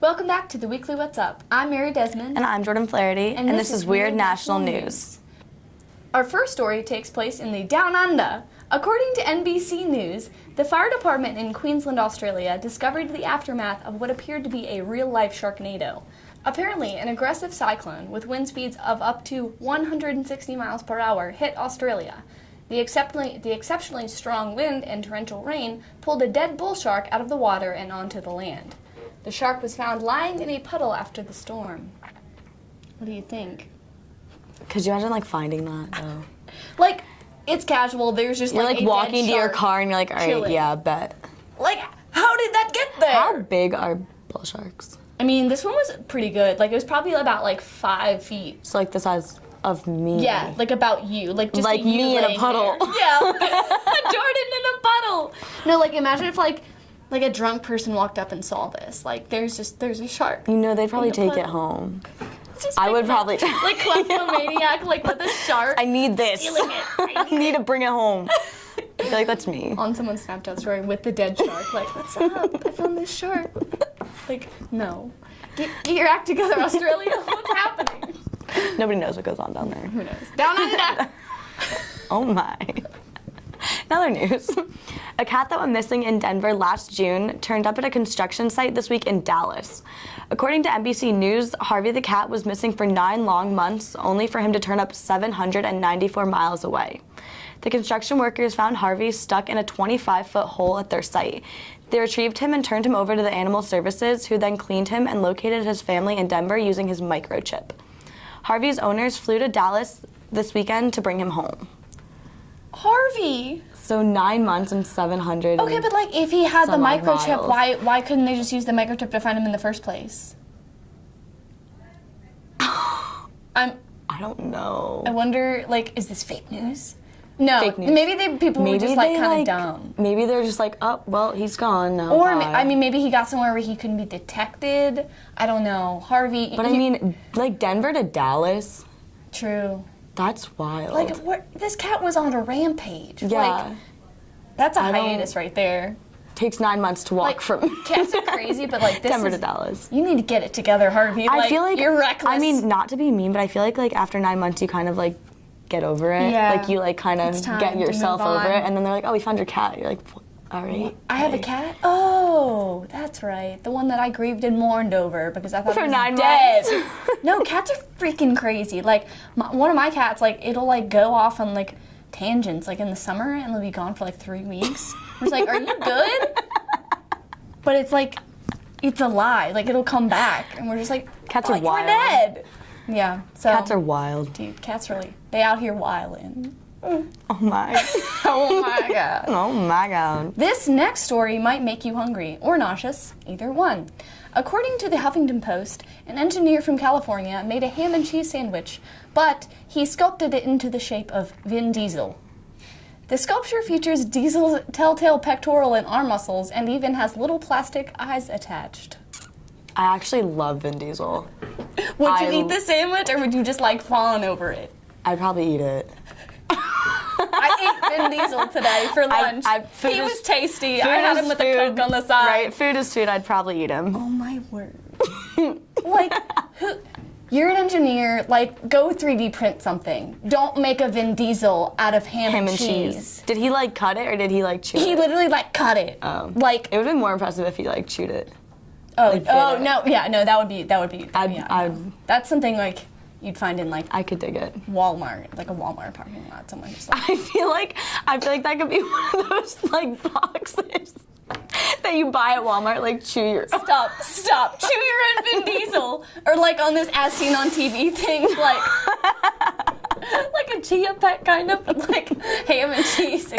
Welcome back to the Weekly What's Up. I'm Mary Desmond. And I'm Jordan Flaherty, and this is Weird National News. Our first story takes place in the Down Under. According to NBC News, the fire department in Queensland, Australia, discovered the aftermath of what appeared to be a real-life sharknado. Apparently, an aggressive cyclone with wind speeds of up to 160 miles per hour hit Australia. The exceptionally strong wind and torrential rain pulled a dead bull shark out of the water and onto the land. The shark was found lying in a puddle after the storm. What do you think? Could you imagine, finding that, though? It's casual. There's just, you're, a walking dead to your shark car, and you're like, all right, chilling. yeah, bet. How did that get there? How big are bull sharks? I mean, this one was pretty good. It was probably about, 5 feet. So, the size of me. Yeah, about you. Just like me in a puddle. There. Yeah, Jordan in a puddle. No, imagine if, a drunk person walked up and saw this. There's a shark. You know, they'd probably take it home. I would probably. Kleptomaniac, with a shark. I need this. Stealing it. I need to bring it home. I feel like that's me. On someone's Snapchat story with the dead shark. What's up? I found this shark. No. Get your act together, Australia. What's happening? Nobody knows what goes on down there. Who knows? Down under. Oh my. In other news, a cat that went missing in Denver last June turned up at a construction site this week in Dallas. According to NBC News, Harvey the cat was missing for 9 long months, only for him to turn up 794 miles away. The construction workers found Harvey stuck in a 25-foot hole at their site. They retrieved him and turned him over to the Animal Services, who then cleaned him and located his family in Denver using his microchip. Harvey's owners flew to Dallas this weekend to bring him home. Harvey. So 9 months and 700. Okay, but if he had the microchip, miles. why couldn't they just use the microchip to find him in the first place? I don't know. I wonder, is this fake news? No, fake news. Maybe people were just kind of dumb. Maybe they're just oh, well, he's gone now. Or maybe he got somewhere where he couldn't be detected. I don't know, Harvey. But Denver to Dallas. True. That's wild. This cat was on a rampage. Yeah. That's a hiatus right there. Takes 9 months to walk from cats are crazy, but this Denver to Dallas. You need to get it together, Harvey. I feel like you're reckless. I mean, not to be mean, but I feel like after 9 months, you kind of get over it. Yeah. You kind of get yourself over it, and then they're like, oh, we found your cat. You're like, all right. I have a cat? Oh, that's right. The one that I grieved and mourned over because I thought for it was 9 dead. months. No, cats are freaking crazy. One of my cats, it'll go off on tangents in the summer and it'll be gone for 3 weeks. I was like, are you good? But it's a lie. It'll come back and we're just cats are wild. We're dead. Yeah. So cats are wild. Dude, cats they out here wilding. Oh my. Oh my God. Oh my God. This next story might make you hungry or nauseous, either one. According to the Huffington Post, an engineer from California made a ham and cheese sandwich, but he sculpted it into the shape of Vin Diesel. The sculpture features Diesel's telltale pectoral and arm muscles and even has little plastic eyes attached. I actually love Vin Diesel. Would you eat the sandwich or would you just fawn over it? I'd probably eat it. I ate Vin Diesel today for lunch. He was tasty. I had him with a Coke on the side. Right, food is food. I'd probably eat him. Oh my word. You're an engineer, go 3D print something. Don't make a Vin Diesel out of ham and cheese. Did he cut it or did he chew it? He literally cut it. Oh. It would have been more impressive if he chewed it. No, that would be. That's something you'd find in I could dig it. Walmart, a Walmart parking lot. Someone just I feel like that could be one of those boxes that you buy at Walmart, chew your. Stop, chew your own Vin Diesel, or on this As Seen on TV thing, a Chia Pet kind of, but ham and cheese.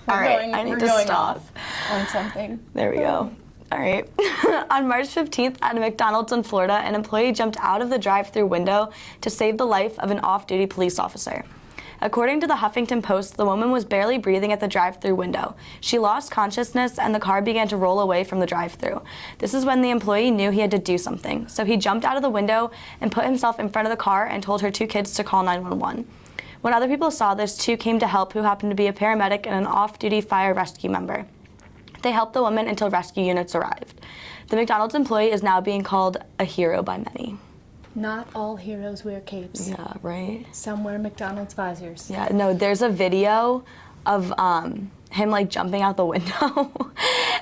I need to stop off on something. There we go. All right. On March 15th at a McDonald's in Florida, an employee jumped out of the drive-thru window to save the life of an off-duty police officer. According to the Huffington Post, the woman was barely breathing at the drive-thru window. She lost consciousness and the car began to roll away from the drive-thru. This is when the employee knew he had to do something. So he jumped out of the window and put himself in front of the car and told her 2 kids to call 911. When other people saw this, 2 came to help who happened to be a paramedic and an off-duty fire rescue member. They helped the woman until rescue units arrived. The McDonald's employee is now being called a hero by many. Not all heroes wear capes. Yeah, right? Some wear McDonald's visors. Yeah, no, there's a video of him, like, jumping out the window.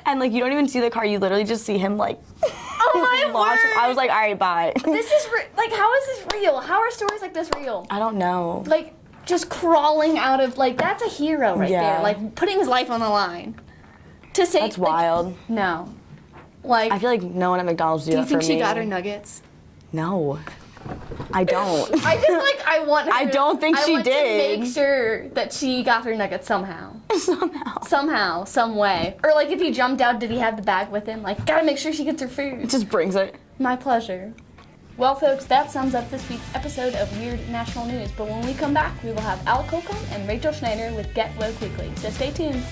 And, like, you don't even see the car. You literally just see him, like, Oh my launch. word! I was like, all right, bye. This is, how is this real? How are stories like this real? I don't know. Like, just crawling out of, like, that's a hero right Yeah. there. Like, putting his life on the line. To say, That's like, wild. No. Like, I feel like no one at McDonald's do do that you think for she me. got her nuggets? No. I don't. I just, like, I want her I don't think she want did. to make sure that she got her nuggets somehow. Somehow. Somehow, some way. Or, like, if he jumped out, did he have the bag with him? Like, gotta make sure she gets her food. Just brings it. My pleasure. Well, folks, that sums up this week's episode of Weird National News. But when we come back, we will have Alec Holcomb and Rachel Schneider with Get Woke Weekly. So stay tuned.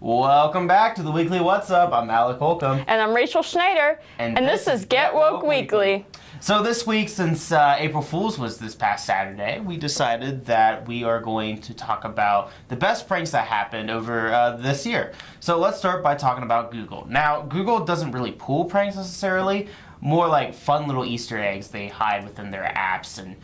Welcome back to the Weekly What's Up. I'm Alec Holcomb. And I'm Rachel Schneider, and this is Get Woke Weekly. So this week, since April Fool's was this past Saturday, we decided that we are going to talk about the best pranks that happened over this year. So let's start by talking about Google. Now, Google doesn't really pull pranks necessarily, more like fun little Easter eggs they hide within their apps and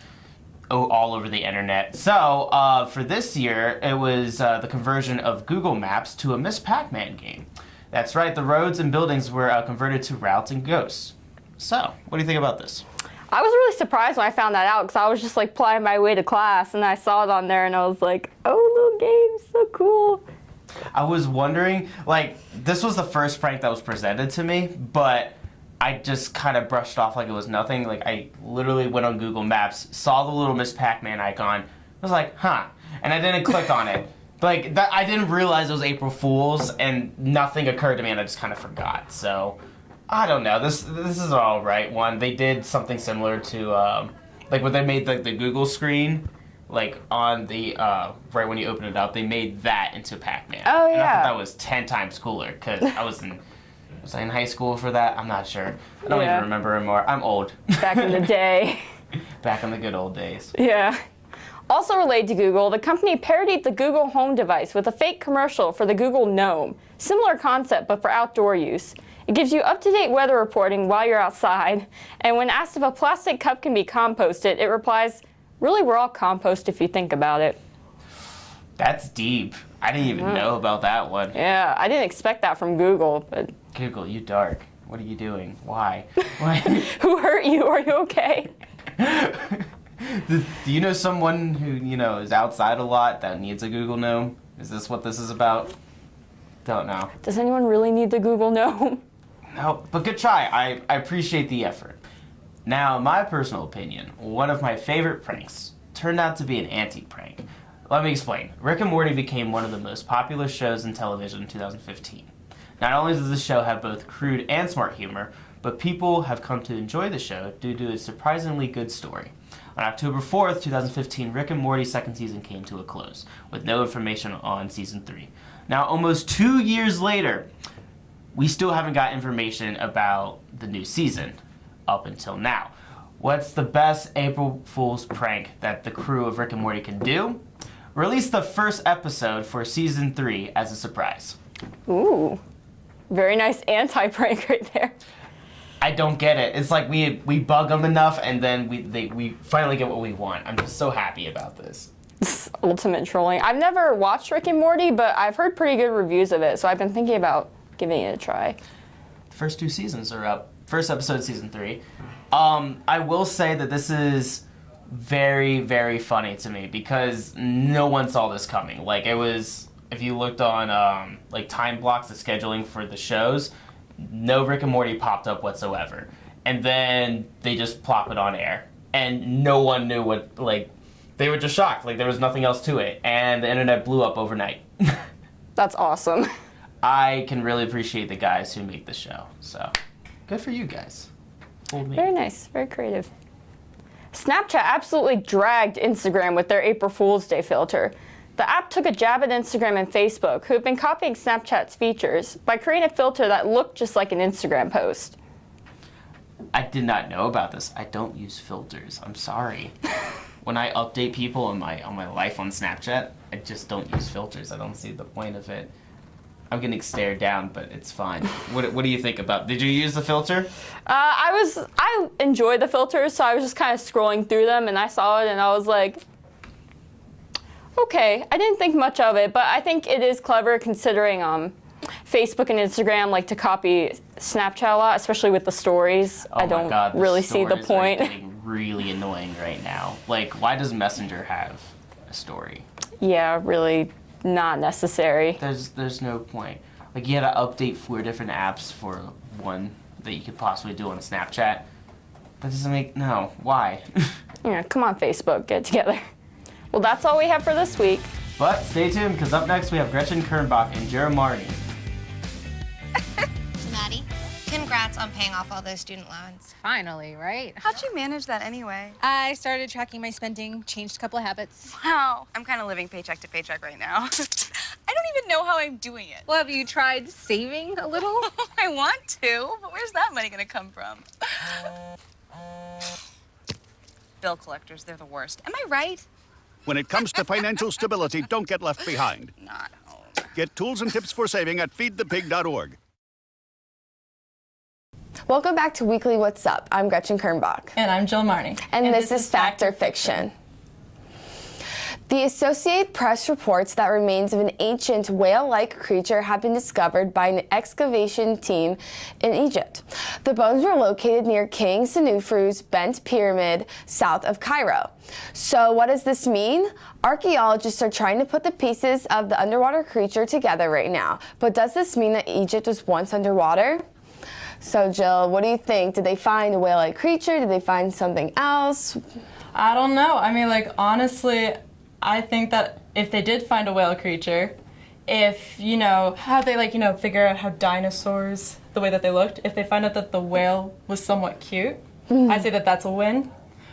all over the internet. So for this year, it was the conversion of Google Maps to a Miss Pac-Man game. That's right, the roads and buildings were converted to routes and ghosts. So, what do you think about this? I was really surprised when I found that out because I was just like plying my way to class and I saw it on there and I was like, oh, little game, so cool. I was wondering, like, this was the first prank that was presented to me, but I just kind of brushed off like it was nothing. Like, I literally went on Google Maps, saw the little Miss Pac-Man icon, was like, huh, and I didn't click on it. Like, that, I didn't realize it was April Fool's, and nothing occurred to me, and I just kind of forgot. So, I don't know. This is an all right one. They did something similar to, like, when they made the Google screen, like, on the, right when you open it up, they made that into Pac-Man. Oh, And I yeah. thought that was 10 times cooler, because was I in high school for that? I'm not sure. I don't Yeah. even remember anymore. I'm old. Back in the day. Back in the good old days. Yeah. Also related to Google, the company parodied the Google Home device with a fake commercial for the Google Gnome. Similar concept, but for outdoor use. It gives you up-to-date weather reporting while you're outside, and when asked if a plastic cup can be composted, it replies, really, we're all compost if you think about it. That's deep. I didn't even know about that one. Yeah, I didn't expect that from Google, but Google, you dark. What are you doing? Why? Why? who hurt you? Are you okay? Do you know someone who, is outside a lot that needs a Google Gnome? Is this what this is about? Don't know. Does anyone really need the Google Gnome? No, but good try. I appreciate the effort. Now, my personal opinion, one of my favorite pranks turned out to be an anti-prank. Let me explain. Rick and Morty became one of the most popular shows in television in 2015. Not only does the show have both crude and smart humor, but people have come to enjoy the show due to its surprisingly good story. On October 4th, 2015, Rick and Morty's second season came to a close, with no information on season 3. Now, almost 2 years later, we still haven't got information about the new season up until now. What's the best April Fool's prank that the crew of Rick and Morty can do? Release the first episode for season 3 as a surprise. Ooh, very nice anti-prank right there. I don't get it. It's like we bug them enough, and then we finally get what we want. I'm just so happy about this. It's ultimate trolling. I've never watched Rick and Morty, but I've heard pretty good reviews of it, so I've been thinking about giving it a try. The first 2 seasons are up. First episode, season 3. I will say that this is very, very funny to me because no one saw this coming. Like, it was, if you looked on like time blocks of scheduling for the shows, no Rick and Morty popped up whatsoever. And then they just plop it on air. And no one knew what, like, They were just shocked, like there was nothing else to it, and the internet blew up overnight. That's awesome. I can really appreciate the guys who make this show, so good for you guys. Hold me. Very nice, very creative. Snapchat absolutely dragged Instagram with their April Fool's Day filter. The app took a jab at Instagram and Facebook, who have been copying Snapchat's features, by creating a filter that looked just like an Instagram post. I did not know about this. I don't use filters. I'm sorry. When I update people on my life on Snapchat, I just don't use filters. I don't see the point of it. I'm getting stared down, but it's fine. What do you think about? Did you use the filter? I enjoy the filters, so I was just kind of scrolling through them, and I saw it, and I was like, okay. I didn't think much of it, but I think it is clever considering Facebook and Instagram like to copy Snapchat a lot, especially with the stories. Oh I don't my God, really see the stories point. Are getting really annoying right now. Like, why does Messenger have a story? Yeah, really not necessary. There's no point. Like, you had to update 4 different apps for one that you could possibly do on Snapchat. That doesn't make, no, why? Yeah, come on, Facebook, get together. Well, that's all we have for this week. But stay tuned, because up next we have Gretchen Kernbach and Jeremiah Marnie. Maddie, congrats on paying off all those student loans. Finally, right? How'd you manage that anyway? I started tracking my spending, changed a couple of habits. Wow. I'm kind of living paycheck to paycheck right now. I don't even know how I'm doing it. Well, have you tried saving a little? I want to, but where's that money gonna come from? Bill collectors, they're the worst. Am I right? When it comes to financial stability, don't get left behind. Not home. Get tools and tips for saving at feedthepig.org. Welcome back to Weekly What's Up. I'm Gretchen Kernbach. And I'm Jill Marnie. And this is Fact or Fiction. The Associated Press reports that remains of an ancient whale-like creature have been discovered by an excavation team in Egypt. The bones were located near King Senufru's Bent Pyramid, south of Cairo. So what does this mean? Archaeologists are trying to put the pieces of the underwater creature together right now. But does this mean that Egypt was once underwater? So Jill, what do you think? Did they find a whale-like creature? Did they find something else? I don't know. I mean, like, honestly, I think that if they did find a whale creature, if, how they, figure out how dinosaurs, the way that they looked, if they find out that the whale was somewhat cute, I'd say that that's a win.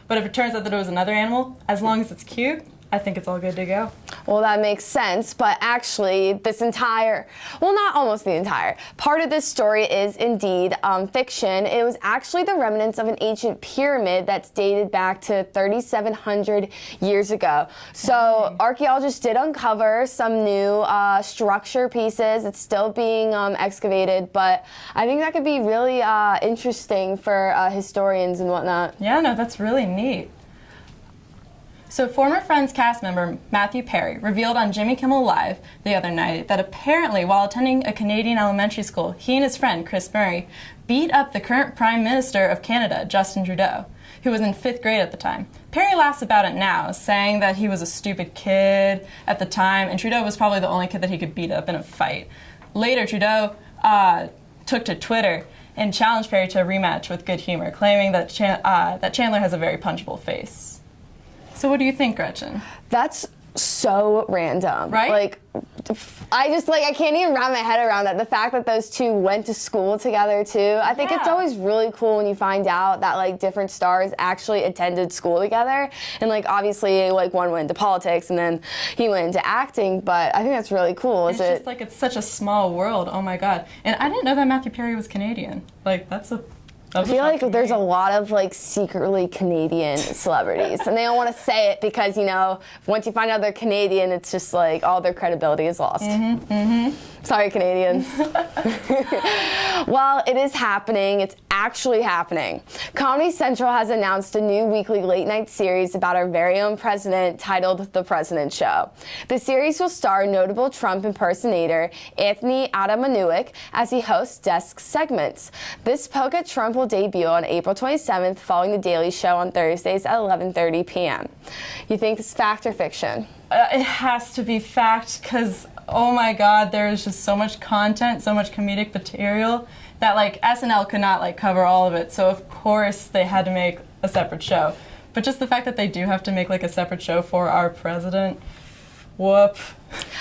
But if it turns out that it was another animal, as long as it's cute, I think it's all good to go. Well, that makes sense, but actually not almost the entire, part of this story is indeed fiction. It was actually the remnants of an ancient pyramid that's dated back to 3,700 years ago. So archaeologists did uncover some new structure pieces. It's still being excavated, but I think that could be really interesting for historians and whatnot. Yeah, no, that's really neat. So former Friends cast member Matthew Perry revealed on Jimmy Kimmel Live the other night that apparently while attending a Canadian elementary school, he and his friend Chris Murray beat up the current Prime Minister of Canada, Justin Trudeau, who was in 5th grade at the time. Perry laughs about it now, saying that he was a stupid kid at the time, and Trudeau was probably the only kid that he could beat up in a fight. Later, Trudeau took to Twitter and challenged Perry to a rematch with good humor, claiming that Chandler has a very punchable face. So what do you think, Gretchen? That's so random. Right? I can't even wrap my head around that. The fact that those two went to school together too. I think it's always really cool when you find out that different stars actually attended school together. And obviously one went into politics and then he went into acting, but I think that's really cool. It's just it's such a small world. Oh my God. And I didn't know that Matthew Perry was Canadian. I feel like there's a lot of secretly Canadian celebrities, and they don't want to say it because once you find out they're Canadian, it's just all their credibility is lost. Sorry, Canadians. Well, it is happening. It's actually happening. Comedy Central has announced a new weekly late-night series about our very own president titled The President Show. The series will star notable Trump impersonator Anthony Adamanowicz as he hosts desk segments. This poke at Trump will debut on April 27th following The Daily Show on Thursdays at 11:30 p.m. You think this is fact or fiction? It has to be fact because, oh my God, there is just so much content, so much comedic material that SNL could not cover all of it. So of course they had to make a separate show. But just the fact that they do have to make like a separate show for our president, whoop.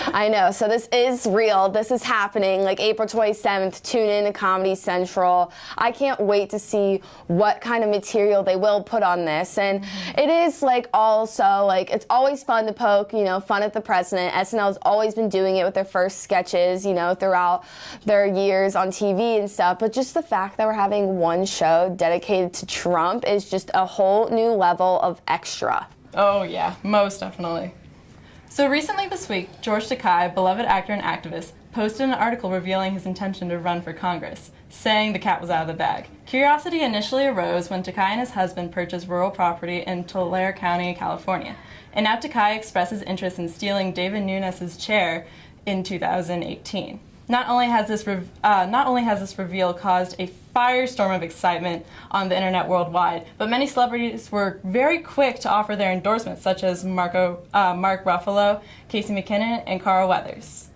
I know. So this is real. This is happening. Like April 27th, tune in to Comedy Central. I can't wait to see what kind of material they will put on this. And it is like also like it's always fun to poke, fun at the president. SNL's always been doing it with their first sketches, throughout their years on TV and stuff. But just the fact that we're having one show dedicated to Trump is just a whole new level of extra. Oh yeah, most definitely. So recently this week, George Takei, beloved actor and activist, posted an article revealing his intention to run for Congress, saying the cat was out of the bag. Curiosity initially arose when Takei and his husband purchased rural property in Tulare County, California. And now Takei expresses interest in stealing David Nunes' chair in 2018. Not only has this reveal caused a firestorm of excitement on the internet worldwide, but many celebrities were very quick to offer their endorsements, such as Mark Ruffalo, Casey McKinnon, and Carl Weathers.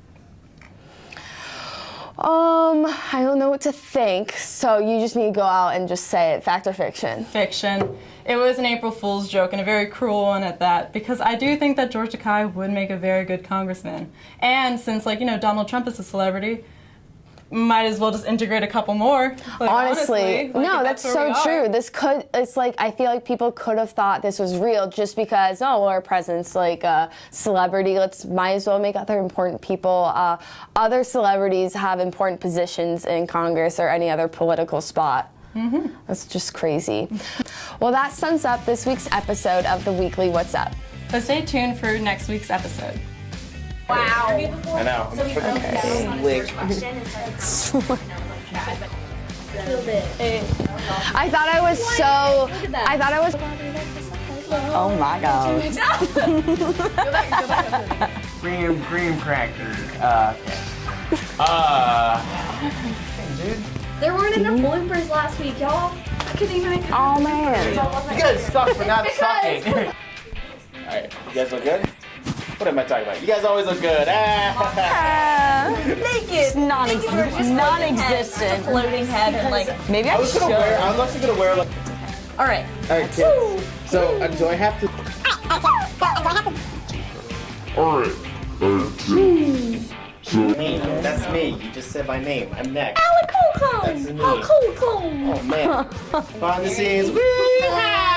I don't know what to think, so you just need to go out and just say it. Fact or fiction? Fiction. It was an April Fool's joke, and a very cruel one at that, because I do think that George Takei would make a very good congressman. And since, Donald Trump is a celebrity, might as well just integrate a couple more. Honestly, no, that's so true. I feel like people could have thought this was real just because, our president's like a celebrity. Might as well make other important people. Other celebrities have important positions in Congress or any other political spot. Mm-hmm. That's just crazy. Well, that sums up this week's episode of the Weekly What's Up. So stay tuned for next week's episode. Wow. I know. So we broke down the first question and started killed it. I thought I was so. I thought I was. Oh my god. Go back. Graham cracker. Dude. There weren't enough bloopers last week, y'all. I couldn't even. Oh man. You guys suck for not sucking. Alright, you guys look good? What am I talking about? You guys always look good. Naked. Non-existent. Floating head and Maybe I should. I was actually gonna wear Alright. Alright, kids. So, do I have to? That's me. You just said my name. I'm next. That's me. Oh man. Behind the scenes. Wee-ha!